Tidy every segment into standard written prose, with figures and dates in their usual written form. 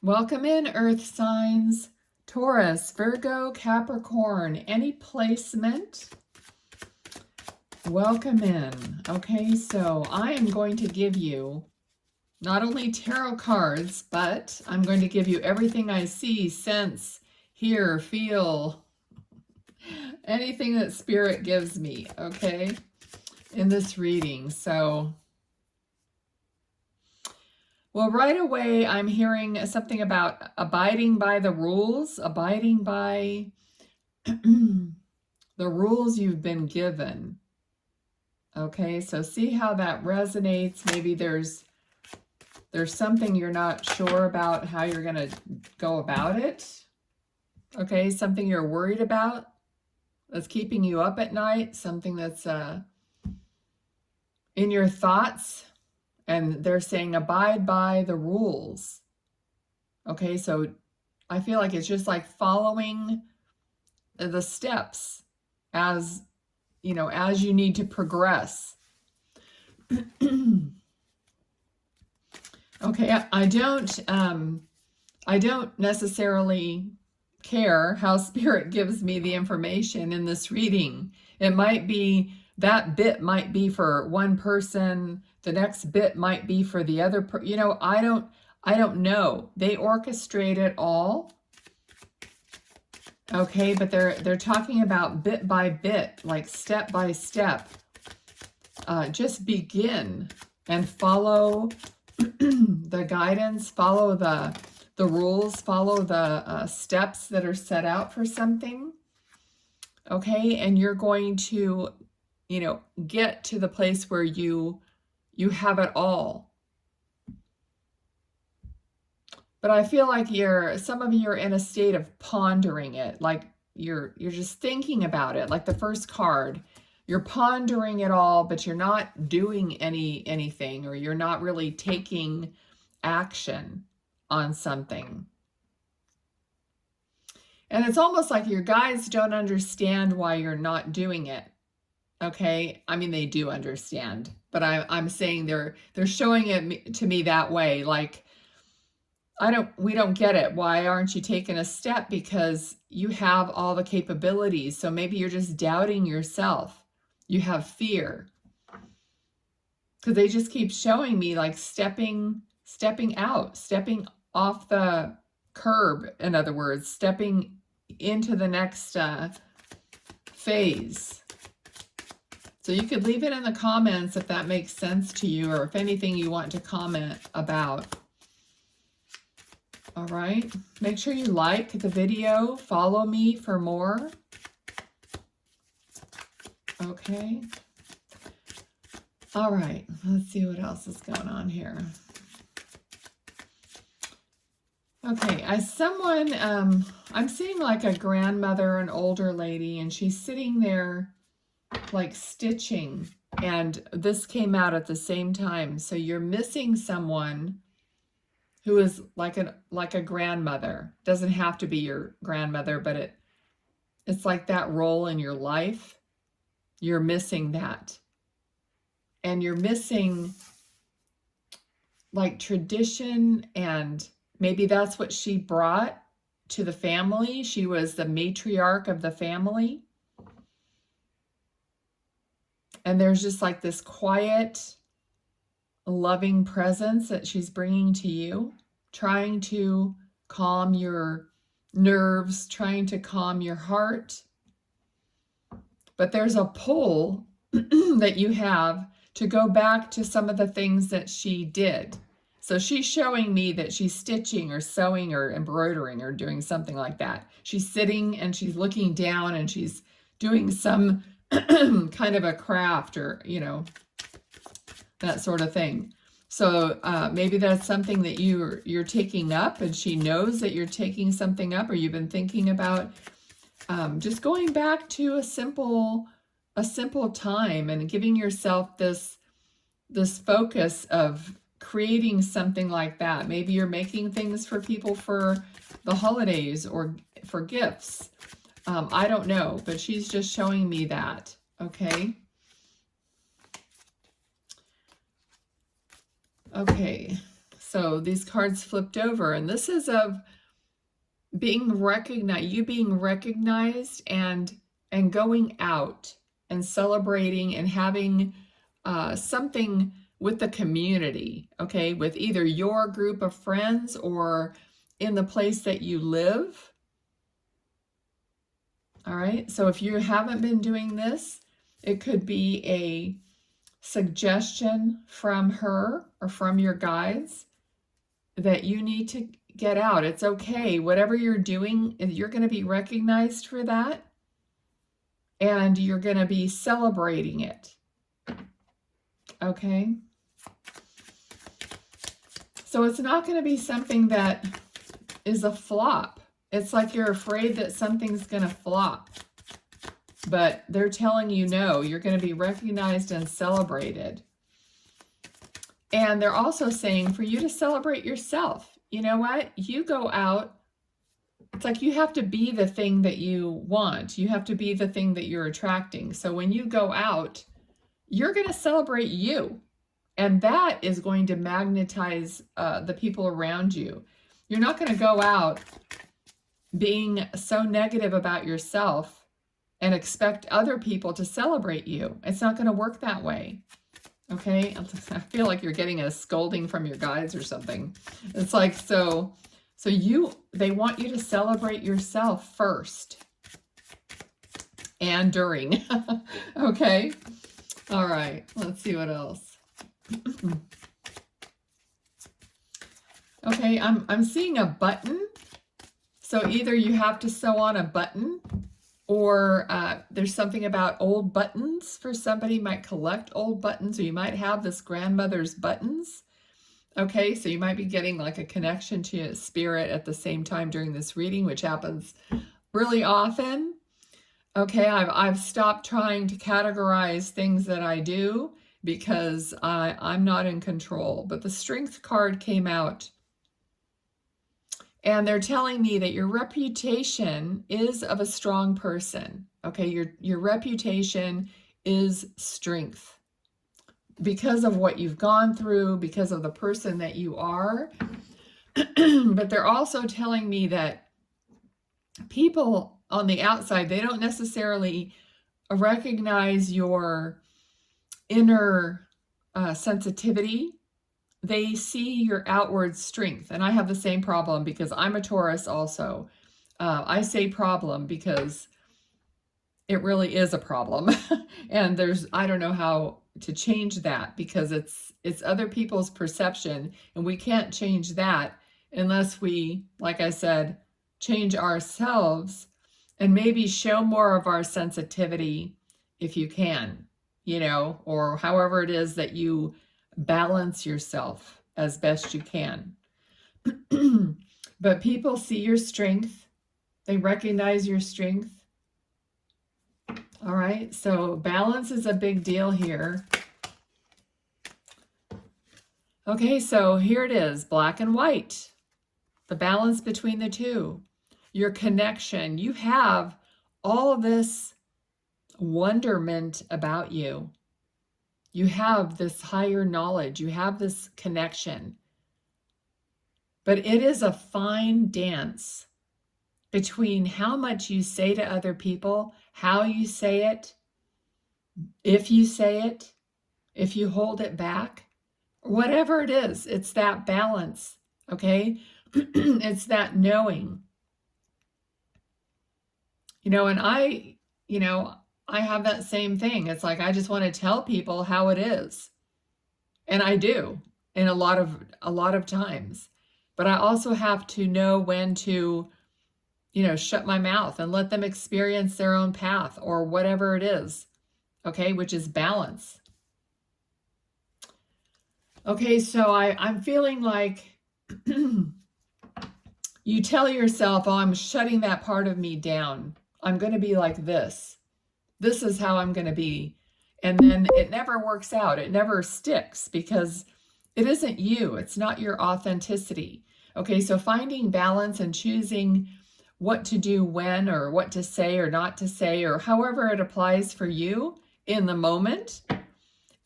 Welcome in, Earth signs. Taurus, Virgo, Capricorn. Any placement? Welcome in. Okay, so I am going to give you not only tarot cards, but I'm going to give you everything I see, sense, hear, feel, anything that Spirit gives me, okay, in this reading. So, well, right away, I'm hearing something about abiding by the rules, abiding by the rules you've been given. Okay, so see how that resonates. Maybe there's something you're not sure about how you're going to go about it. Okay, something you're worried about that's keeping you up at night, something that's in your thoughts, and they're saying abide by the rules. Okay, so I feel like it's just like following the steps as, you know, as you need to progress. Okay, I don't necessarily care how Spirit gives me the information in this reading. It might be, that bit might be for one person, the next bit might be for the other you know, I don't know. They orchestrate it all. Okay, but they're talking about bit by bit, like step by step. Just begin and follow the guidance, follow the rules, follow the steps that are set out for something. Okay, and you're going to, you know, get to the place where you have it all. But I feel like some of you are in a state of pondering it, like you're just thinking about it, like the first card. You're pondering it all, but you're not doing anything, or you're not really taking action on something. And it's almost like your guides don't understand why you're not doing it. Okay, I mean, they do understand, but I'm saying they're showing it to me that way, like, we don't get it. Why aren't you taking a step? Because you have all the capabilities. So maybe you're just doubting yourself. You have fear. Because they just keep showing me like stepping out, stepping off the curb, in other words, stepping into the next phase. So you could leave it in the comments if that makes sense to you, or if anything you want to comment about. All right, make sure you like the video, follow me for more. Okay. All right, let's see what else is going on here. Okay, I'm seeing like a grandmother, an older lady, and she's sitting there like stitching, and this came out at the same time. So you're missing someone who is like a grandmother. Doesn't have to be your grandmother, but it's like that role in your life. You're missing that. And you're missing like tradition, and maybe that's what she brought to the family. She was the matriarch of the family. And there's just like this quiet, loving presence that she's bringing to you, trying to calm your nerves, trying to calm your heart. But there's a pull that you have to go back to some of the things that she did. So she's showing me that she's stitching or sewing or embroidering or doing something like that. She's sitting and she's looking down and she's doing some kind of a craft, or, you know, that sort of thing. So maybe that's something that you're taking up, and she knows that you're taking something up, or you've been thinking about just going back to a simple time and giving yourself this focus of creating something like that. Maybe you're making things for people for the holidays or for gifts. I don't know, but she's just showing me that. Okay. Okay. So these cards flipped over, and this is of being recognized, you being recognized and going out and celebrating and having something with the community, okay, with either your group of friends or in the place that you live. All right, so if you haven't been doing this, it could be a suggestion from her or from your guides that you need to get out. It's okay. Whatever you're doing, you're going to be recognized for that, and you're going to be celebrating it. Okay? So it's not going to be something that is a flop. It's like you're afraid that something's going to flop. But they're telling you no, you're going to be recognized and celebrated. And they're also saying for you to celebrate yourself. You know what? You go out. It's like you have to be the thing that you want. You have to be the thing that you're attracting. So when you go out, you're going to celebrate you. And that is going to magnetize the people around you. You're not going to go out being so negative about yourself and expect other people to celebrate you. It's not going to work that way. Okay? I feel like you're getting a scolding from your guides or something. It's like, so they want you to celebrate yourself first and during. Okay? All right. Let's see what else. Okay, I'm seeing a button. So either you have to sew on a button, or there's something about old buttons. For somebody might collect old buttons, or you might have this grandmother's buttons. Okay, so you might be getting like a connection to spirit at the same time during this reading, which happens really often. Okay, I've stopped trying to categorize things that I do because I'm not in control. But the Strength card came out. And they're telling me that your reputation is of a strong person. Okay, your reputation is strength. Because of what you've gone through, because of the person that you are. But they're also telling me that people on the outside, they don't necessarily recognize your inner sensitivity. They see your outward strength. And I have the same problem because I'm a Taurus also. I say problem because it really is a problem. And I don't know how to change that because it's other people's perception, and we can't change that unless we, like I said, change ourselves and maybe show more of our sensitivity if you can, or however it is that you balance yourself as best you can. But people see your strength. They recognize your strength. All right, so balance is a big deal here. Okay, so here it is, black and white. The balance between the two. Your connection. You have all this wonderment about you. You have this higher knowledge. You have this connection. But it is a fine dance between how much you say to other people, how you say it, if you say it, if you hold it back, whatever it is, it's that balance, okay? It's that knowing. And I have that same thing. It's like, I just want to tell people how it is. And I do in a lot of times. But I also have to know when to, shut my mouth and let them experience their own path or whatever it is. Okay, which is balance. Okay, so I'm feeling like you tell yourself, oh, I'm shutting that part of me down. I'm going to be like this. This is how I'm going to be. And then it never works out. It never sticks because it isn't you. It's not your authenticity. Okay, so finding balance and choosing what to do when, or what to say or not to say, or however it applies for you in the moment,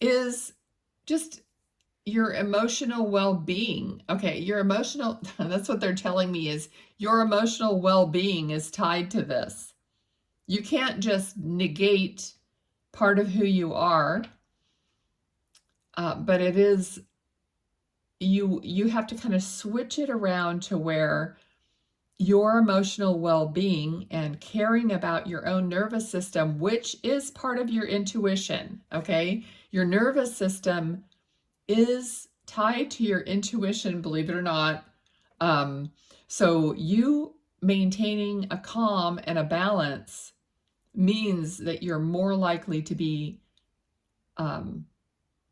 is just your emotional well-being. Okay, your emotional, that's what they're telling me, is your emotional well-being is tied to this. You can't just negate part of who you are, but it is, you have to kind of switch it around to where your emotional well-being and caring about your own nervous system, which is part of your intuition, okay? Your nervous system is tied to your intuition, believe it or not. So you maintaining a calm and a balance means that you're more likely to be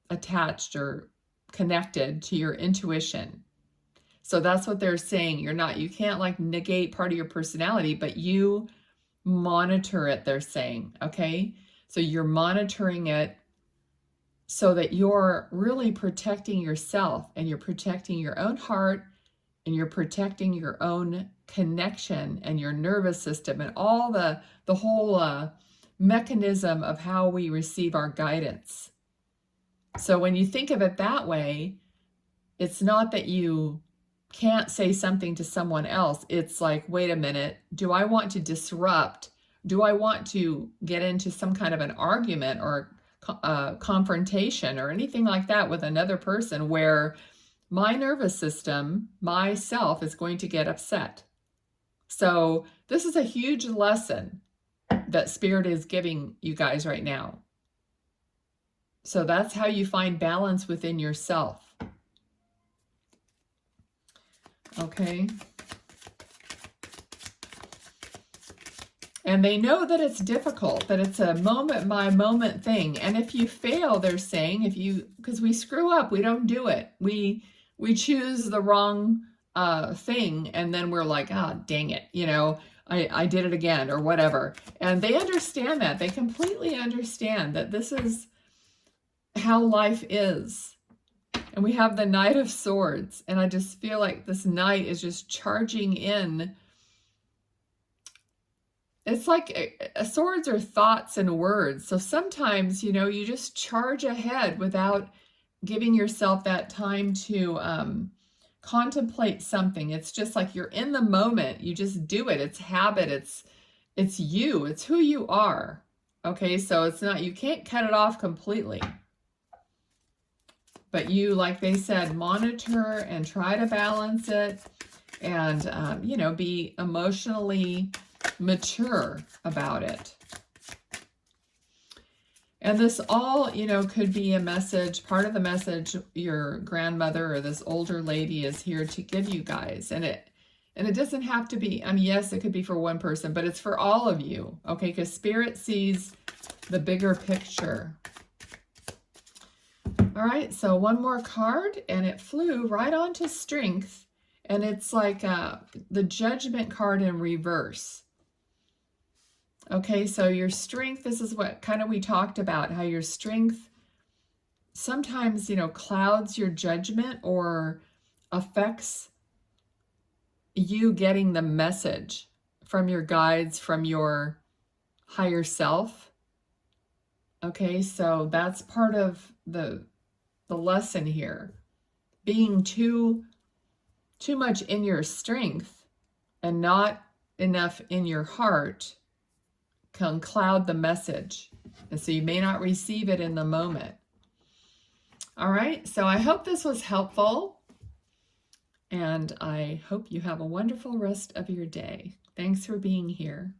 attached or connected to your intuition. So that's what they're saying. You can't like negate part of your personality, but you monitor it, they're saying, okay? So you're monitoring it so that you're really protecting yourself, and you're protecting your own heart, and you're protecting your own connection and your nervous system and all the whole mechanism of how we receive our guidance. So when you think of it that way, it's not that you can't say something to someone else. It's like, wait a minute, do I want to disrupt? Do I want to get into some kind of an argument or confrontation or anything like that with another person where my nervous system, myself, is going to get upset? So this is a huge lesson that Spirit is giving you guys right now. So that's how you find balance within yourself. Okay. And they know that it's difficult, that it's a moment by moment thing. And if you fail, they're saying, because we screw up, we don't do it. We choose the wrong thing, and then we're like, dang it, I did it again or whatever. And they understand that. They completely understand that this is how life is. And we have the Knight of Swords, and I just feel like this Knight is just charging in. It's like swords are thoughts and words. So sometimes, you just charge ahead without giving yourself that time to contemplate something. It's just like you're in the moment. You just do it. It's habit. It's you. It's who you are. Okay, so it's not, you can't cut it off completely. But you, like they said, monitor and try to balance it, and, be emotionally mature about it. And this all, could be a message, part of the message your grandmother or this older lady is here to give you guys. And it doesn't have to be, yes, it could be for one person, but it's for all of you, okay? Because Spirit sees the bigger picture. All right, so one more card, and it flew right onto Strength, and it's like the Judgment card in reverse. Okay, so your strength, this is what kind of we talked about, how your strength sometimes, clouds your judgment or affects you getting the message from your guides, from your higher self. Okay, so that's part of the lesson here. Being too much in your strength and not enough in your heart can cloud the message. And so you may not receive it in the moment. All right, so I hope this was helpful. And I hope you have a wonderful rest of your day. Thanks for being here.